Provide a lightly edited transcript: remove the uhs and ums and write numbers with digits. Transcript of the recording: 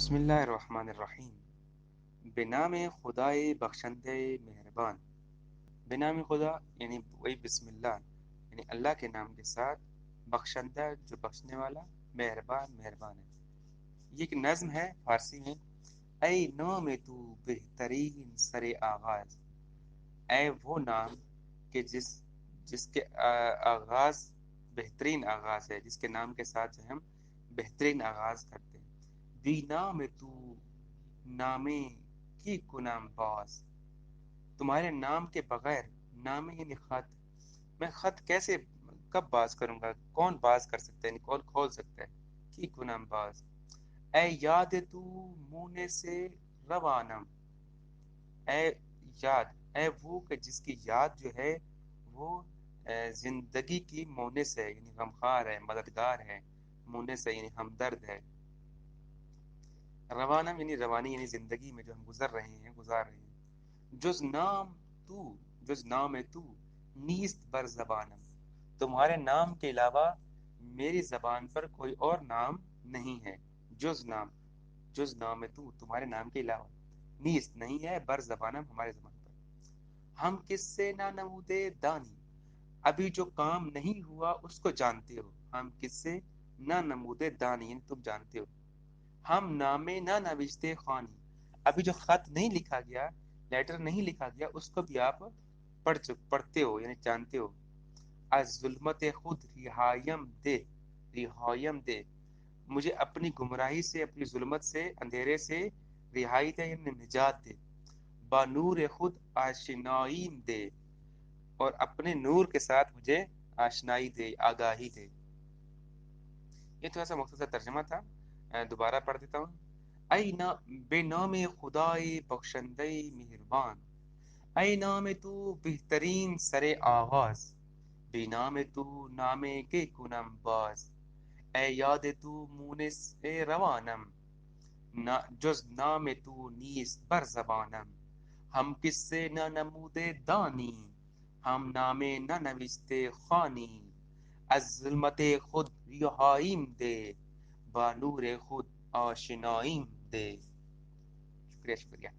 بسم اللہ الرحمن الرحیم۔ بنام خدائے بخشندہ مہربان۔ بنام خدا یعنی وہی بسم اللہ، یعنی اللہ کے نام کے ساتھ، بخشندہ جو بخشنے والا، مہربان مہربان ہے۔ یہ ایک نظم ہے فارسی میں۔ اے نام تو بہترین سر آغاز، اے وہ نام کہ جس کے آغاز بہترین آغاز ہے، جس کے نام کے ساتھ جو ہم بہترین آغاز کرتے ہیں۔ بی نام تو نامے کی کنام باز، تمہارے نام کے بغیر، نام یعنی خط، میں خط کیسے کب باز کروں گا؟ کون باز کر سکتا ہے، یعنی کون کھول سکتا ہے؟ کی کنام باز۔ اے یاد تو مونے سے روانم، اے یاد، اے وہ کہ جس کی یاد جو ہے وہ زندگی کی مونس ہے، یعنی غمخوار ہے، مددگار ہے، مونس ہے یعنی ہمدرد ہے۔ روانم یعنی روانی، یعنی زندگی میں جو ہم گزار رہے ہیں۔ جز نام تو نیست بر زبانم، تمہارے نام کے علاوہ میری زبان پر کوئی اور نام نہیں ہے۔ جز نام تو، تمہارے نام کے علاوہ، نیست نہیں ہے، بر زبانم ہمارے زبان پر۔ ہم کس سے نہ نمودے دانی، ابھی جو کام نہیں ہوا اس کو جانتے ہو۔ ہم کس سے نہ نمودے دانی یعنی تم جانتے ہو۔ ہم نامے نہ نوشتے خوانی، ابھی جو خط نہیں لکھا گیا، لیٹر نہیں لکھا گیا، اس کو بھی آپ پڑھتے ہو یعنی جانتے ہو۔ از ظلمت خود رہایم دے، مجھے اپنی گمراہی سے، اپنی ظلمت سے، اندھیرے سے رہائی دے یعنی نجات دے۔ با نور خود آشنائیم دے، اور اپنے نور کے ساتھ مجھے آشنائی دے، آگاہی دے۔ یہ تھوڑا سا مختصر ترجمہ تھا، دوبارہ پڑھ دیتا ہوں۔ اے بے نام خدائے بخشندہ مہربان، اے نام تو بہترین سر آغاز، بے نام تو نامے کے کنم باز، اے یاد تو مونس روانم، جز نام تو نیست بر زبانم۔ ہم کس سے نہ نمودے دانی، ہم نامے نہ نوشتے خوانی۔ از ظلمت خود رہائیم دے، با نور خود آشنائیم دے۔ شکریہ شکریہ۔